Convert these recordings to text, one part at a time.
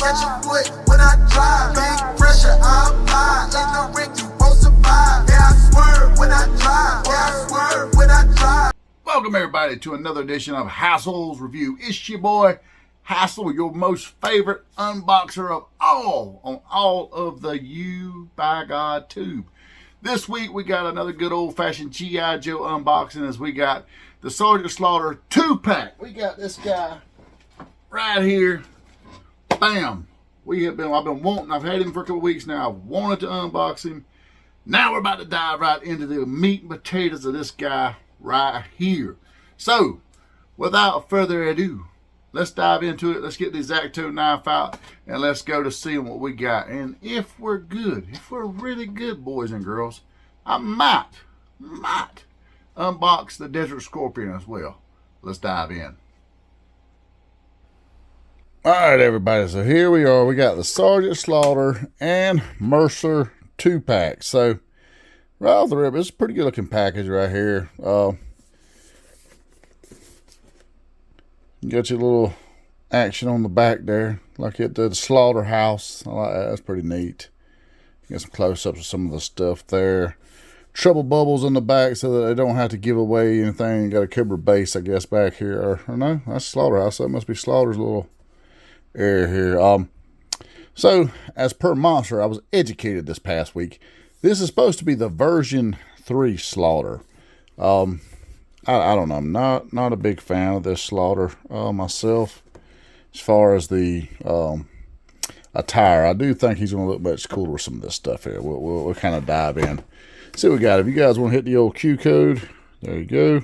catch a foot when I drive. Big pressure, I apply. In the ring, you won't survive. Yeah, I swerve when I drive. Yeah, I swerve when I drive. Welcome everybody to another edition of Hassel's Review. It's your boy Hassel, your most favorite unboxer of all on all of the You by God tube. This week we got another good old-fashioned G.I. Joe unboxing as we got the Sargent Slaughter 2-pack. We got this guy right here. Bam. I've had him for a couple weeks now. I've wanted to unbox him. Now we're about to dive right into the meat and potatoes of this guy right here. So, without further ado, let's dive into it. Let's get the X-Acto knife out and let's go to seeing what we got. And if we're good, if we're really good, boys and girls, I might unbox the Desert Scorpion as well. Let's dive in. All right, everybody. So here we are. We got the Sargent Slaughter and Mercer 2-pack. So right off the rip, it's a pretty good looking package right here. You got your little action on the back there, like at the slaughterhouse. I like that. That's pretty neat. You got some close-ups of some of the stuff there. Trouble bubbles on the back so that they don't have to give away anything. You got a Cobra base, I guess, back here. Or no, that's slaughterhouse. So that must be Slaughter's little area here. So, as per Monster, I was educated this past week. This is supposed to be the version 3 Slaughter. I don't know. I'm not a big fan of this Slaughter myself. As far as the attire, I do think he's going to look much cooler with some of this stuff here. We'll kind of dive in. See what we got. If you guys want to hit the old Q code, there you go.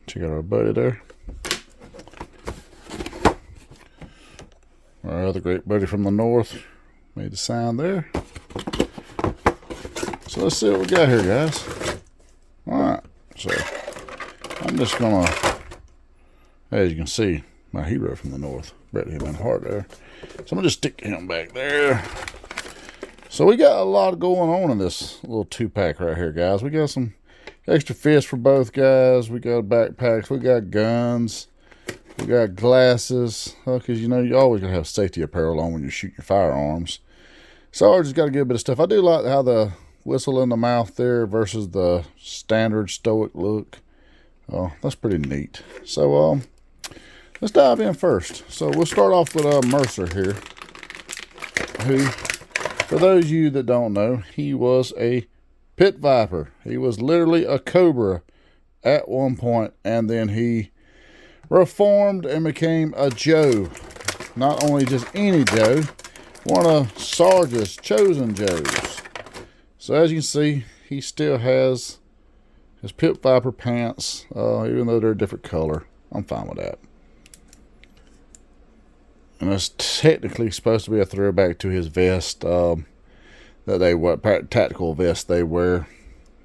Check out our buddy there. Our other great buddy from the north made the sound there. So let's see what we got here, guys. Alright, so I'm just gonna, as you can see, my hero from the north, Brett him in heart there. So I'm gonna just stick him back there. So we got a lot going on in this little 2-pack right here, guys. We got some extra fists for both guys. We got backpacks. We got guns. We got glasses. Because you know you always gotta have safety apparel on when you shoot your firearms. So I just got to get a bit of stuff. I do like how the whistle in the mouth there versus the standard stoic look. That's pretty neat. So let's dive in first. So we'll start off with Mercer here, who, for those of you that don't know, he was a pit viper. He was literally a cobra at one point, and then he reformed and became a Joe. Not only just any Joe, one of Sarge's chosen Joes. So as you can see, he still has his pit viper pants, even though they're a different color. I'm fine with that. And it's technically supposed to be a throwback to his vest, that they wear, tactical vest they wear.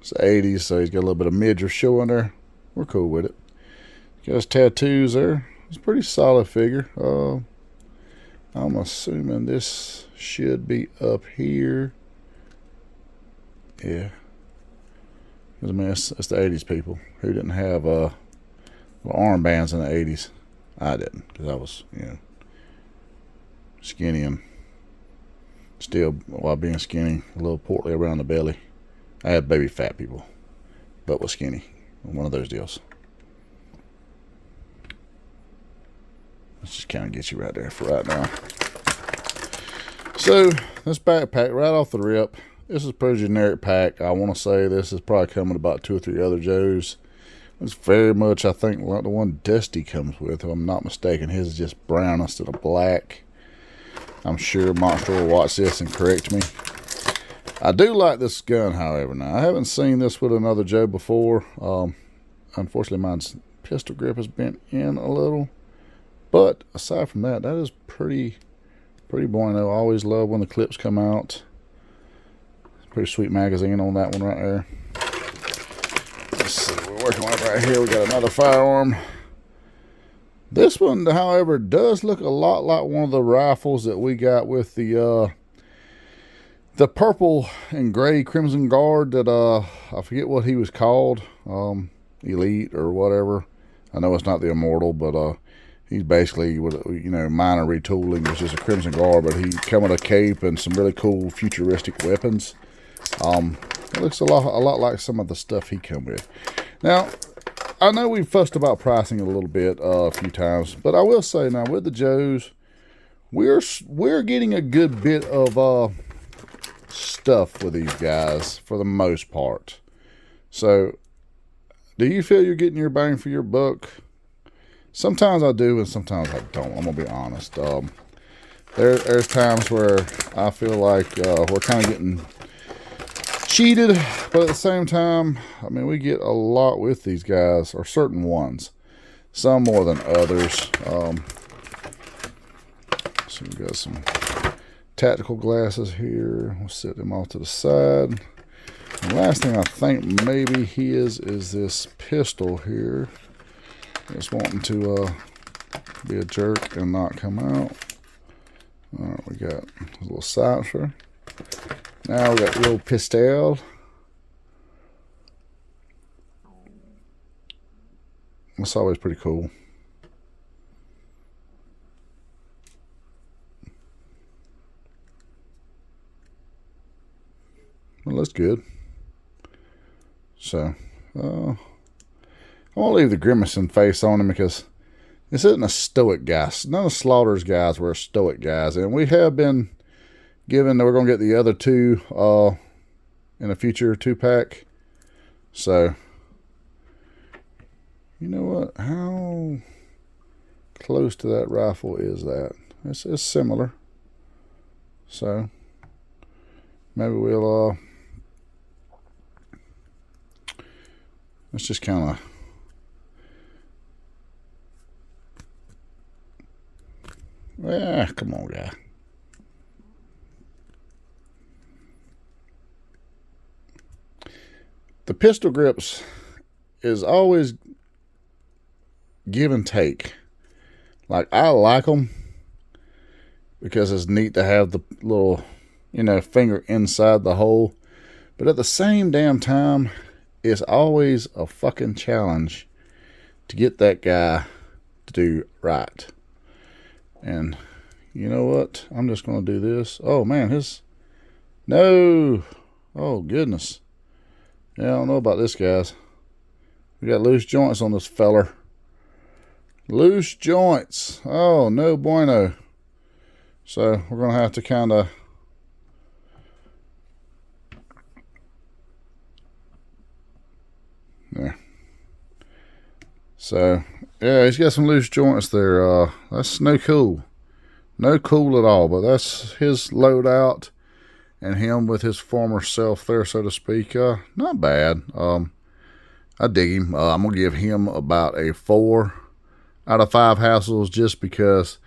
It's the 80s, so he's got a little bit of midriff showing there. We're cool with it. Got his tattoos there. It's a pretty solid figure. I'm assuming this should be up here. Yeah. Because, I mean, it's the 80s people who didn't have armbands in the 80s. I didn't, because I was, you know, skinny and still, while being skinny, a little portly around the belly. I had baby fat people, but was skinny. One of those deals. Let's just kind of get you right there for right now. So, this backpack, right off the rip, this is a pretty generic pack. I want to say this is probably coming about 2 or 3 other Joes. It's very much, I think, like the one Dusty comes with, if I'm not mistaken. His is just brown instead of black. I'm sure Monster will watch this and correct me. I do like this gun, however. Now, I haven't seen this with another Joe before. Unfortunately, mine's pistol grip has bent in a little. But aside from that, that is pretty bueno. I always love when the clips come out. Pretty sweet magazine on that one right there. Let's see, we're working on it right here. We got another firearm. This one, however, does look a lot like one of the rifles that we got with the purple and gray Crimson Guard that I forget what he was called. Elite or whatever. I know it's not the Immortal, but he's basically with, you know, minor retooling, which is a Crimson Guard, but he come with a cape and some really cool futuristic weapons. It looks a lot like some of the stuff he come with. Now, I know we've fussed about pricing a little bit a few times, but I will say now with the Joes, we're getting a good bit of stuff with these guys for the most part. So, do you feel you're getting your bang for your buck? Sometimes I do, and sometimes I don't. I'm gonna be honest. There's times where I feel like we're kind of getting cheated, but at the same time, I mean, we get a lot with these guys, or certain ones, some more than others. So we got some tactical glasses here. We'll set them off to the side. The last thing I think maybe he is this pistol here. Just wanting to be a jerk and not come out. All right, we got a little silencer. Now we got the little pistol. That's always pretty cool. Well, that's good. So, I won't leave the grimacing face on him because this isn't a stoic guy. None of Slaughter's guys were stoic guys, and we have been given that we're going to get the other two in a future 2-pack. So, you know what? How close to that rifle is that? It's similar. So, maybe we'll let's just kind of come on, guy. The pistol grips is always give and take. Like, I like them because it's neat to have the little, you know, finger inside the hole. But at the same damn time, it's always a fucking challenge to get that guy to do right. And you know what? I'm just going to do this. Oh, man, no. Oh, goodness. Yeah, I don't know about this, guys. We got loose joints on this feller. Loose joints. Oh, no bueno. So, we're going to have to kind of there. So, yeah, he's got some loose joints there. That's no cool. No cool at all, but that's his loadout and him with his former self there, so to speak. Not bad. I dig him. I'm going to give him about a 4 out of 5 Hassels just because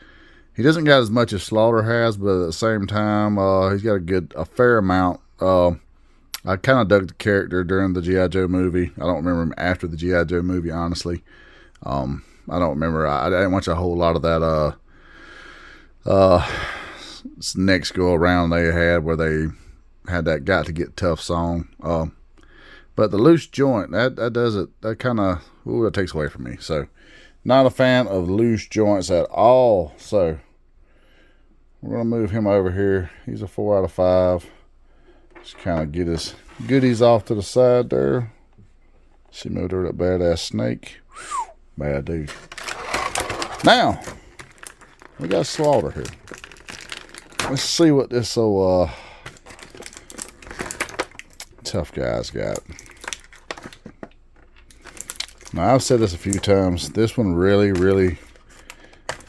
he doesn't got as much as Slaughter has, but at the same time, he's got a fair amount. I kind of dug the character during the G.I. Joe movie. I don't remember him after the G.I. Joe movie, honestly. I don't remember. I didn't watch a whole lot of that next go around they had where they had that Got to Get Tough song. But the loose joint, that does it. That kind of, that takes away from me. So, not a fan of loose joints at all. So, we're going to move him over here. He's a 4 out of 5. Just kind of get his goodies off to the side there. See me over that badass snake. Whew, bad dude. Now, we got Slaughter here. Let's see what this tough guy's got. Now, I've said this a few times. This one really, really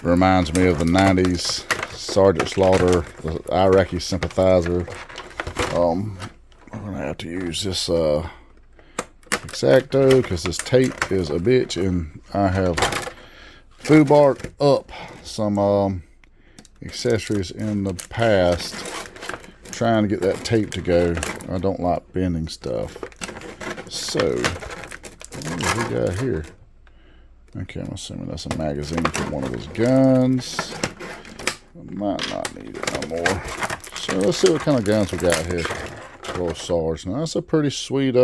reminds me of the 90s Sargent Slaughter, the Iraqi sympathizer. We're going to have to use this X-Acto because this tape is a bitch, and I have foobarred up some accessories in the past trying to get that tape to go. I don't like bending stuff. So, what do we got here? Okay, I'm assuming that's a magazine from one of his guns. I might not need it no more. So let's see what kind of guns we got here. Little Sarge. Now that's a pretty sweet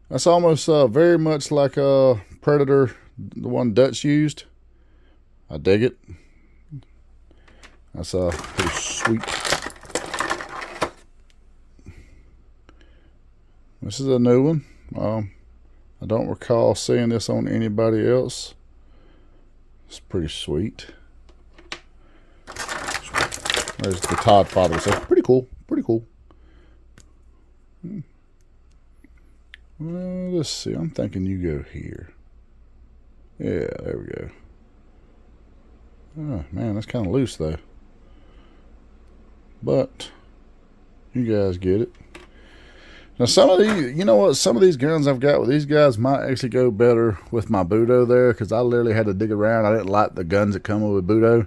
That's almost very much like a Predator, the one Dutch used. I dig it. That's pretty sweet. This is a new one. I don't recall seeing this on anybody else. It's pretty sweet. There's the Todd father. So pretty cool. Pretty cool. Well, let's see. I'm thinking you go here. Yeah, there we go. Oh, man, that's kind of loose, though. But you guys get it. Now, some of these, you know what? Some of these guns I've got with these guys might actually go better with my Budo there, because I literally had to dig around. I didn't like the guns that come with Budo,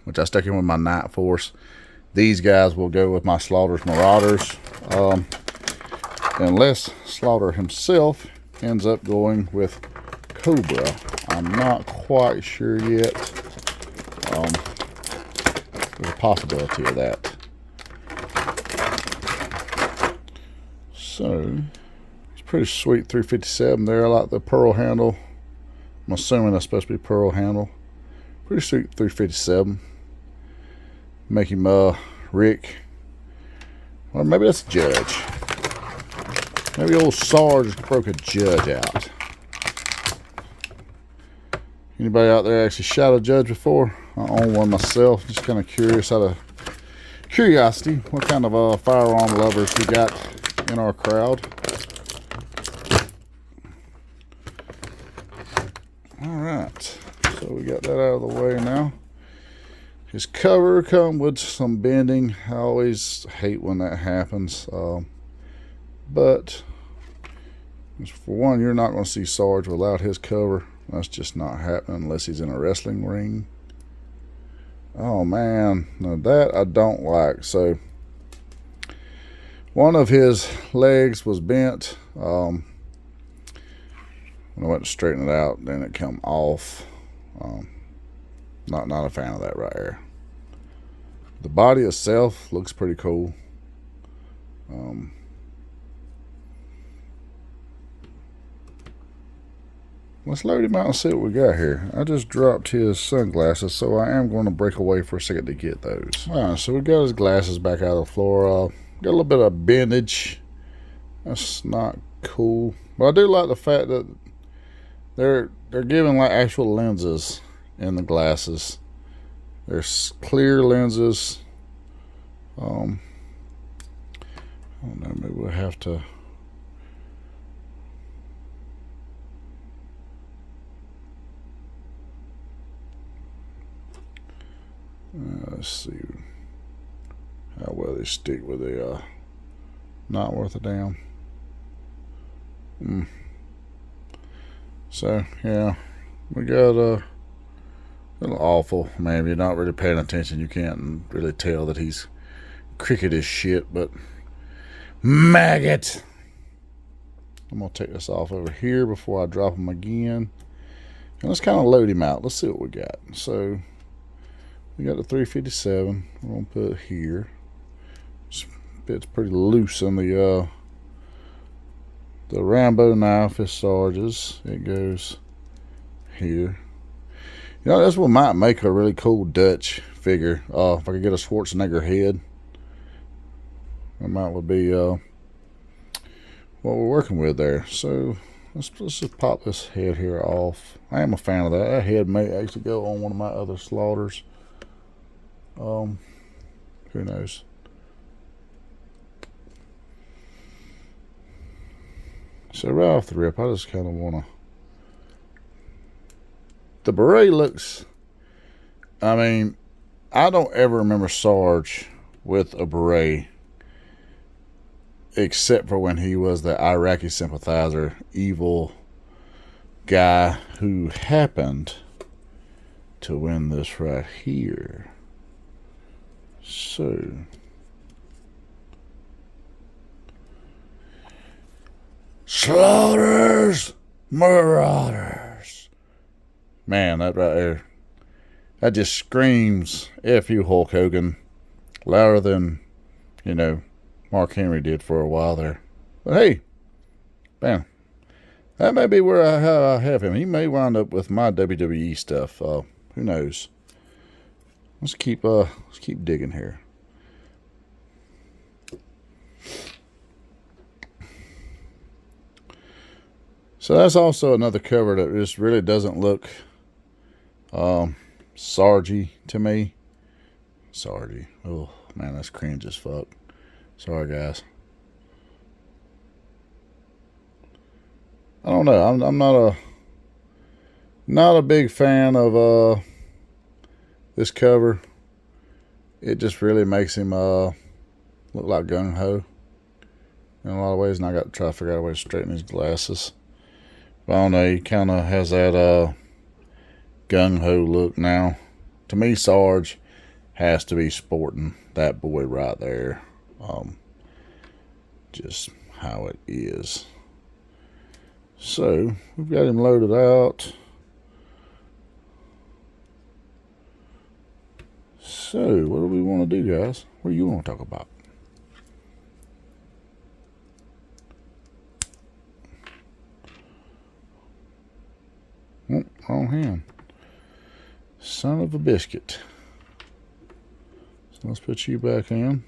which I stuck in with my Night Force. These guys will go with my Slaughter's Marauders. Unless Slaughter himself ends up going with Cobra. I'm not quite sure yet. There's a possibility of that. So, it's pretty sweet 357 there. I like the pearl handle. I'm assuming that's supposed to be pearl handle. Pretty sweet 357. Make him Rick. Or maybe that's Judge. Maybe old Sarge broke a Judge out. Anybody out there actually shot a Judge before? I own one myself. Just kind of curious out of curiosity what kind of firearm lovers we got in our crowd. Alright. So we got that out of the way now. His cover come with some bending. I always hate when that happens. But for one, you're not going to see Sarge without his cover. That's just not happening unless he's in a wrestling ring. Oh man, now that I don't like. So one of his legs was bent. When I went to straighten it out, then it come off. Not a fan of that right here. The body itself looks pretty cool. Let's load him out and see what we got here. I just dropped his sunglasses, so I am going to break away for a second to get those. Alright, so we got his glasses back out of the floor. Got a little bit of bendage. That's not cool. But I do like the fact that they're giving like actual lenses in the glasses. There's clear lenses. I don't know, maybe we'll have to. Let's see how well they stick with the not worth a damn. So yeah, we got a little awful. Man, if you're not really paying attention, you can't really tell that he's cricket as shit. But maggot. I'm gonna take this off over here before I drop him again, and let's kind of load him out. Let's see what we got. So we got the 357. We're gonna put it here. It's pretty loose on the Rambo knife is Sarge's. It goes here. You know, this one might make a really cool Dutch figure. If I could get a Schwarzenegger head, that might would be what we're working with there. So let's just pop this head here off. I am a fan of that. That head may actually go on one of my other Slaughters. Who knows? So right off the rip, I just kind of want to. The beret looks. I mean, I don't ever remember Sarge with a beret, except for when he was the Iraqi sympathizer, evil guy who happened to win this right here. So. Slaughter's Marauders. Man, that right there, that just screams F you, Hulk Hogan, louder than, you know, Mark Henry did for a while there. But hey, Bam. That may be where I have him. He may wind up with my WWE stuff. Who knows? Let's keep digging here. So that's also another cover that just really doesn't look Sargy to me. Sargy. Oh man, that's cringe as fuck. Sorry guys. I don't know. I'm not a big fan of this cover. It just really makes him look like gung ho in a lot of ways, and I got to try to figure out a way to straighten his glasses. But I don't know. He kind of has that gung ho look now. To me, Sarge has to be sporting that boy right there. Just how it is. So, we've got him loaded out. So, what do we want to do, guys? What do you want to talk about? Oh, wrong hand. Son of a biscuit. So, let's put you back in.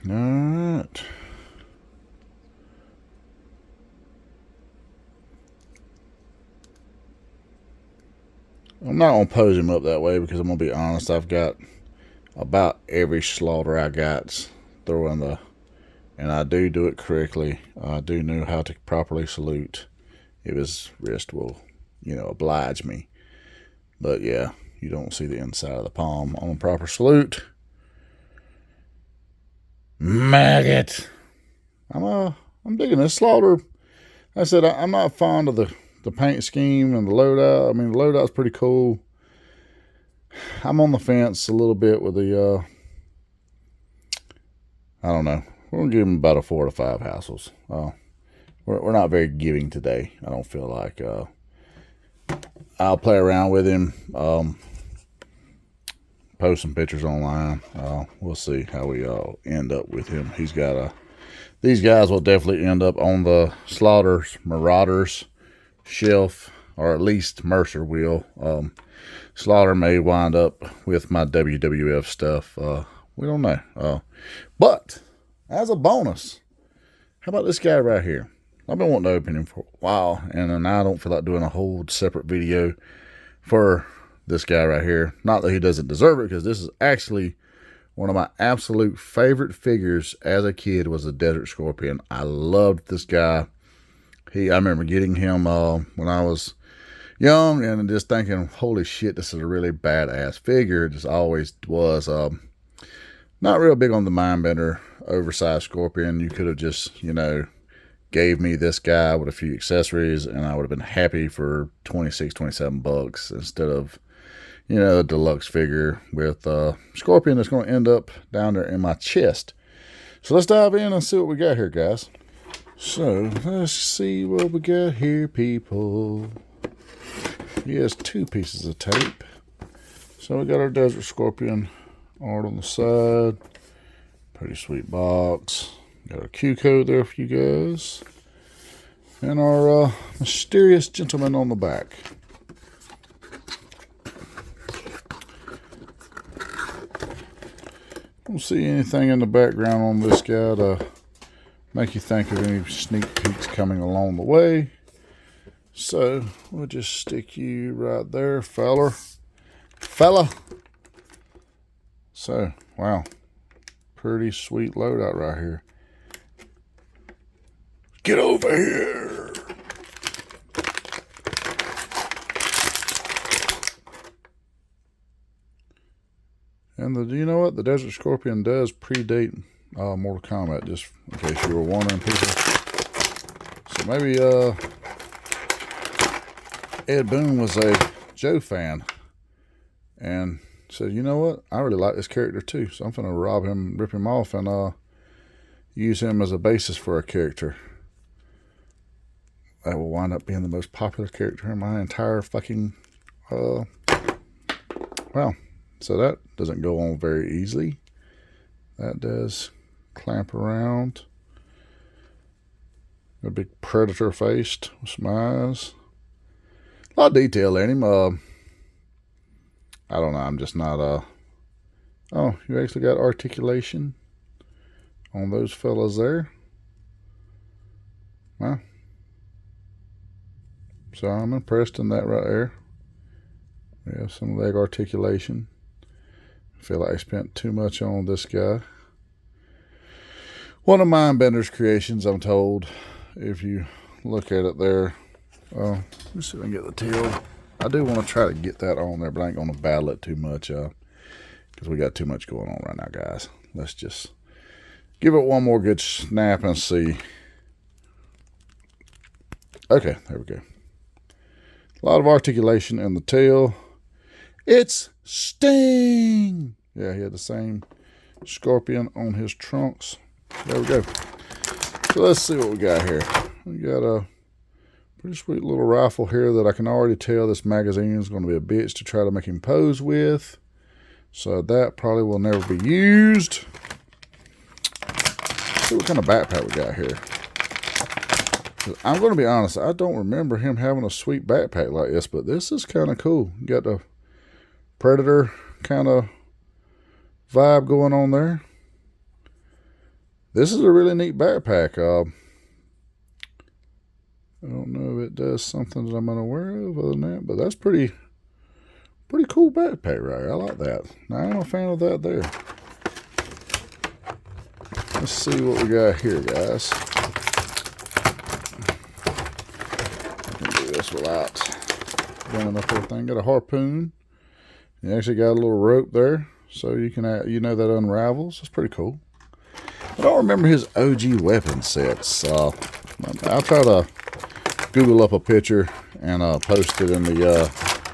Alright. I'm not going to pose him up that way because I'm going to be honest, I've got about every slaughter I got throwing the, and I do it correctly. I do know how to properly salute if his wrist will, oblige me. But yeah, you don't see the inside of the palm on a proper salute. Maggot. I'm digging this slaughter. Like I said, I'm not fond of the paint scheme and the loadout. I mean, the loadout's pretty cool. I'm on the fence a little bit with the I don't know. We're gonna give him about a 4 to 5 hassles. We're not very giving today. I don't feel like. I'll play around with him. Post some pictures online. We'll see how we end up with him. He's got these guys will definitely end up on the Slaughter's Marauders shelf, or at least Mercer will. Slaughter may wind up with my WWF stuff. We don't know. But as a bonus, how about this guy right here? I've been wanting to open him for a while, and then I don't feel like doing a whole separate video for this guy right here. Not that he doesn't deserve it, because this is actually one of my absolute favorite figures as a kid was the Desert Scorpion. I loved this guy. I remember getting him when I was young and just thinking, holy shit, this is a really badass figure. It just always was. Not real big on the Mindbender oversized Scorpion. You could have just, gave me this guy with a few accessories and I would have been happy for 26, 27 bucks instead of, a deluxe figure with Scorpion that's going to end up down there in my chest. So let's dive in and see what we got here, guys. So let's see what we got here, people. He has 2 pieces of tape. So we got our Desert Scorpion art on the side. Pretty sweet box. Got our Q code there for you guys. And our mysterious gentleman on the back. Don't see anything in the background on this guy to make you think of any sneak peeks coming along the way. So we'll just stick you right there, fella. So, wow. Pretty sweet loadout right here. Get over here. And you know what? The Desert Scorpion does predate Mortal Kombat, just in case you were wondering, people. So maybe Ed Boon was a Joe fan and said, you know what? I really like this character too, so I'm going to rip him off and use him as a basis for a character. that will wind up being the most popular character in my entire fucking, well, so that doesn't go on very easily. That does clamp around. A big predator faced with some eyes. A lot of detail in him. I don't know, I'm just not, oh, you actually got articulation on those fellas there. Well, so I'm impressed in that right there. We have some leg articulation. I feel like I spent too much on this guy. One of Mindbender's creations, I'm told. If you look at it there. Let me see if I can get the tail. I do want to try to get that on there, but I ain't going to battle it too much. Because we got too much going on right now, guys. Let's just give it one more good snap and see. Okay, there we go. A lot of articulation in the tail. It's Sting! Yeah, he had the same scorpion on his trunks. There we go. So let's see what we got here. We got a pretty sweet little rifle here that I can already tell this magazine is going to be a bitch to try to make him pose with. So that probably will never be used. Let's see what kind of backpack we got here. I'm going to be honest, I don't remember him having a sweet backpack like this, but this is kind of cool. You got the Predator kind of vibe going on there. This is a really neat backpack. I don't know if it does something that I'm unaware of other than that, but that's pretty cool backpack right here. I like that. Now, I'm a fan of that there. Let's see what we got here, guys. This without running up everything. Got a harpoon. You actually got a little rope there, so you can, that unravels. That's pretty cool. I don't remember his OG weapon sets. I'll try to Google up a picture and post it in the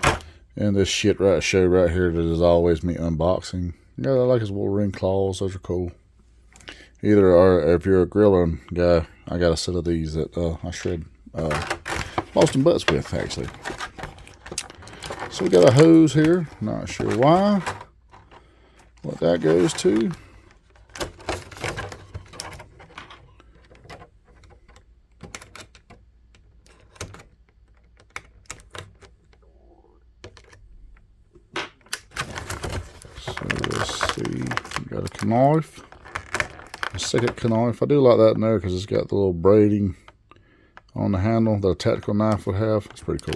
in this shit show right here that is always me unboxing. Yeah, I like his Wolverine claws. Those are cool. If you're a grilling guy, I got a set of these that I shred Boston butts with, actually. So we got a hose here. Not sure why. What that goes to. So let's see. We got a knife. A second knife. I do like that in there because it's got the little braiding on the handle that a tactical knife would have. It's pretty cool.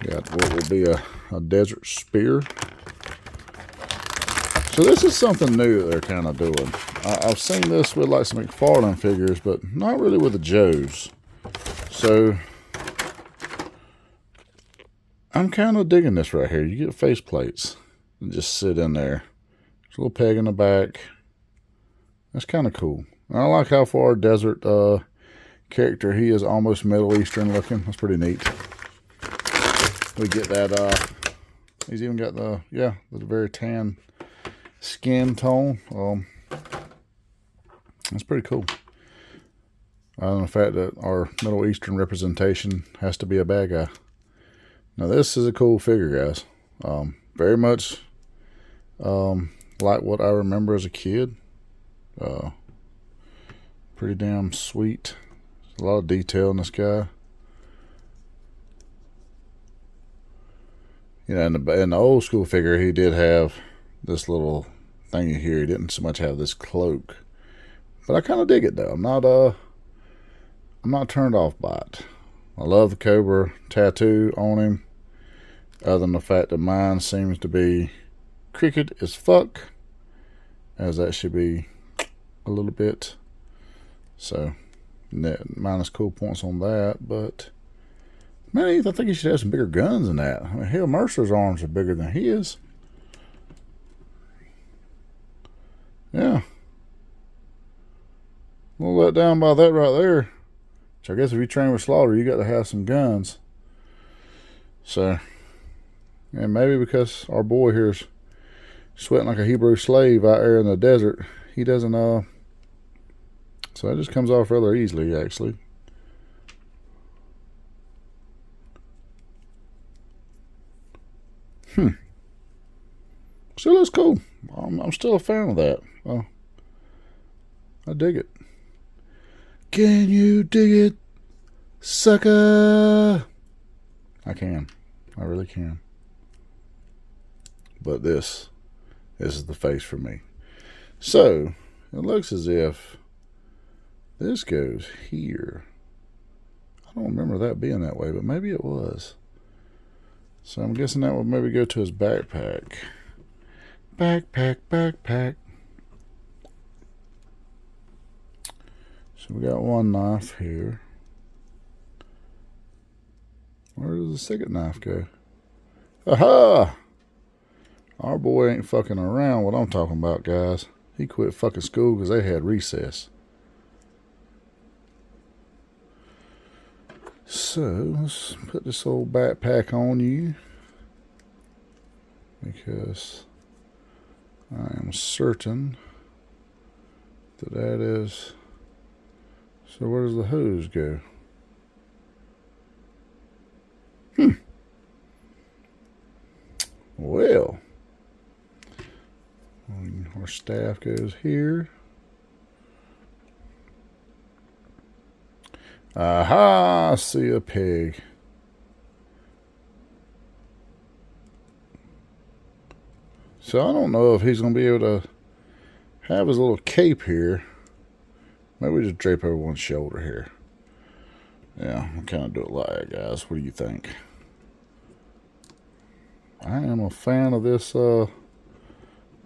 Got what will be a desert spear. So this is something new that they're kind of doing. I've seen this with like some McFarlane figures, but not really with the Joes. So I'm kind of digging this right here. You get face plates and just sit in there. There's a little peg in the back. That's kind of cool. I like how far desert character he is, almost Middle Eastern looking. That's pretty neat. We get that. He's even got the very tan skin tone. That's pretty cool. The fact that our Middle Eastern representation has to be a bad guy. Now this is a cool figure, guys. Very much like what I remember as a kid. Pretty damn sweet. There's a lot of detail in this guy. You know, in the old school figure, he did have this little thingy here. He didn't so much have this cloak, but I kind of dig it though. I'm not turned off by it. I love the Cobra tattoo on him. Other than the fact that mine seems to be crooked as fuck, as that should be a little bit. So, minus cool points on that, but man, I think he should have some bigger guns than that. I mean, hell, Mercer's arms are bigger than his. Yeah. A little let down by that right there. Which I guess if you train with Slaughter, you got to have some guns. So, and maybe because our boy here's sweating like a Hebrew slave out there in the desert, he doesn't So that just comes off rather easily, actually. Still looks cool. I'm still a fan of that. I dig it. Can you dig it, sucker? I can. I really can. But this is the face for me. So, it looks as if this goes here. I don't remember that being that way, but maybe it was. So I'm guessing that would maybe go to his backpack. Backpack. So we got one knife here. Where does the second knife go? Aha! Our boy ain't fucking around what I'm talking about, guys. He quit fucking school because they had recess. So, let's put this old backpack on you. Because I am certain that is... So where does the hose go? Well, our staff goes here. Aha! I see a pig. So I don't know if he's going to be able to have his little cape here. Maybe we just drape over one shoulder here. Yeah, I'll kind of do it like that, guys. What do you think? I am a fan of this backpack.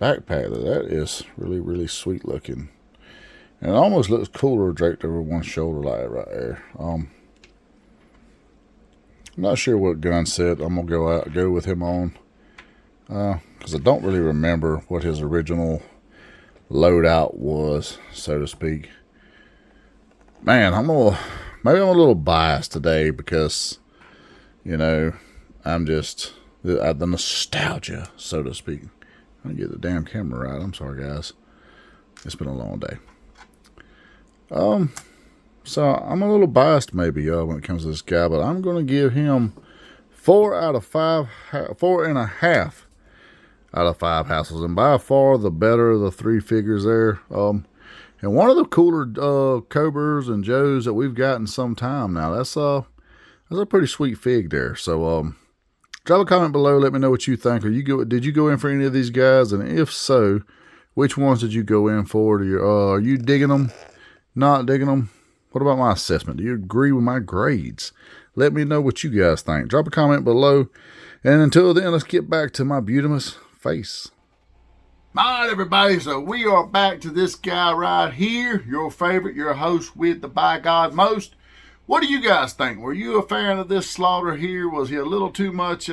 That is really, really sweet looking. And it almost looks cooler draped over one shoulder like that right there. I'm not sure what gun set I'm going to go with him on. Because I don't really remember what his original loadout was, so to speak. Man, maybe I'm a little biased today because, you know, I'm just the nostalgia, so to speak. I didn't get the damn camera right. I'm sorry, guys. It's been a long day. So I'm a little biased maybe when it comes to this guy, but I'm going to give him 4.5 out of 5 Hassels, and by far the better of the 3 figures there. And one of the cooler Cobras and Joes that we've gotten some time now. That's a pretty sweet fig there. So drop a comment below. Let me know what you think. Did you go in for any of these guys? And if so, which ones did you go in for? Are you digging them? Not digging them? What about my assessment? Do you agree with my grades? Let me know what you guys think. Drop a comment below. And until then, let's get back to my beautimous face. Alright, everybody, so we are back to this guy right here, your favorite, your host with the by God most. What do you guys think? Were you a fan of this Slaughter here? Was he a little too much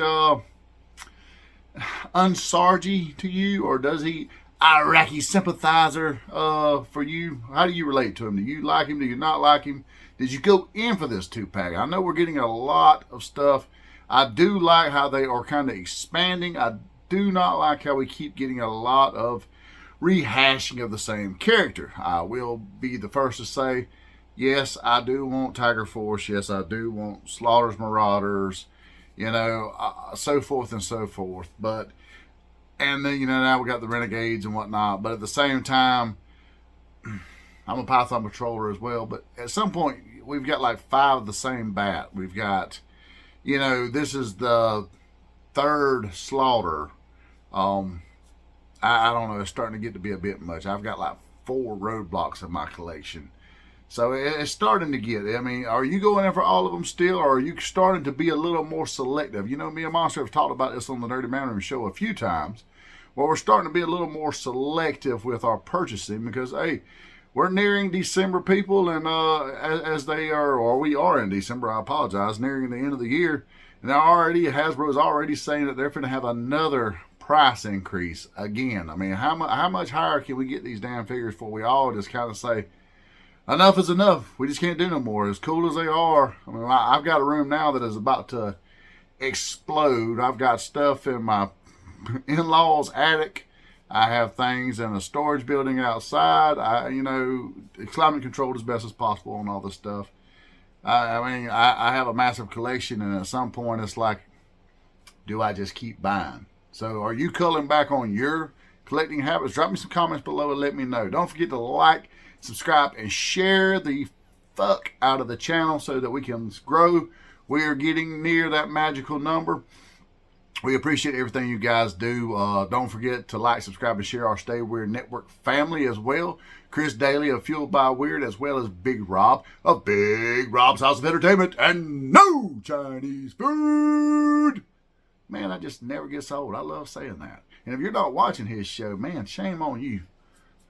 unsargy to you, or does he Iraqi sympathizer for you? How do you relate to him? Do you like him? Do you not like him? Did you go in for this 2-pack? I know we're getting a lot of stuff. I do like how they are kind of expanding. I do not like how we keep getting a lot of rehashing of the same character. I will be the first to say, yes, I do want Tiger Force. Yes, I do want Slaughter's Marauders, you know, so forth and so forth. But, and then, you know, now we got the Renegades and whatnot. But at the same time, I'm a Python Patroller as well. But at some point, we've got like 5 of the same bat. We've got, you know, this is the 3rd Slaughter. I don't know, it's starting to get to be a bit much. I've got like 4 roadblocks in my collection. So it's starting to get, I mean, are you going in for all of them still, or are you starting to be a little more selective? You know, me and Monster have talked about this on the Dirty Man Room show a few times. Well, we're starting to be a little more selective with our purchasing because, hey, we're nearing December, people, and as they are, or we are in December, I apologize, nearing the end of the year. And Hasbro is already saying that they're going to have another price increase again. I mean, how much higher can we get these damn figures before we all just kind of say, enough is enough. We just can't do no more. As cool as they are. I mean, I've got a room now that is about to explode. I've got stuff in my in-laws' attic I have things in a storage building outside. You know, climate controlled as best as possible on all this stuff. I mean, I have a massive collection, and at some point it's like, do I just keep buying? So are you culling back on your collecting habits? Drop me some comments below and let me know. Don't forget to like, subscribe, and share the fuck out of the channel so that we can grow. We are getting near that magical number. We appreciate everything you guys do. Don't forget to like, subscribe, and share our Stay Weird Network family as well. Chris Daly of Fueled by Weird, as well as Big Rob of Big Rob's House of Entertainment and No Chinese Food. Man, that just never gets old. I love saying that. And if you're not watching his show, man, shame on you.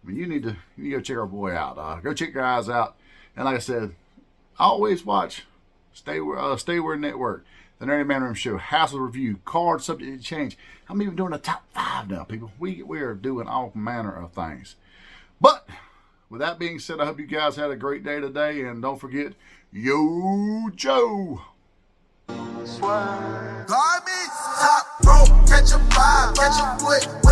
I mean, you need to go check our boy out. Go check your guys out. And like I said, always watch Stay Weird Network, the Nerdy Man Room Show, Hassel Review, Card Subject to Change. I'm even doing a top 5 now, people. We are doing all manner of things. But with that being said, I hope you guys had a great day today. And don't forget, YOOOOO Joe. Garments, top rope, catch a vibe, catch a foot.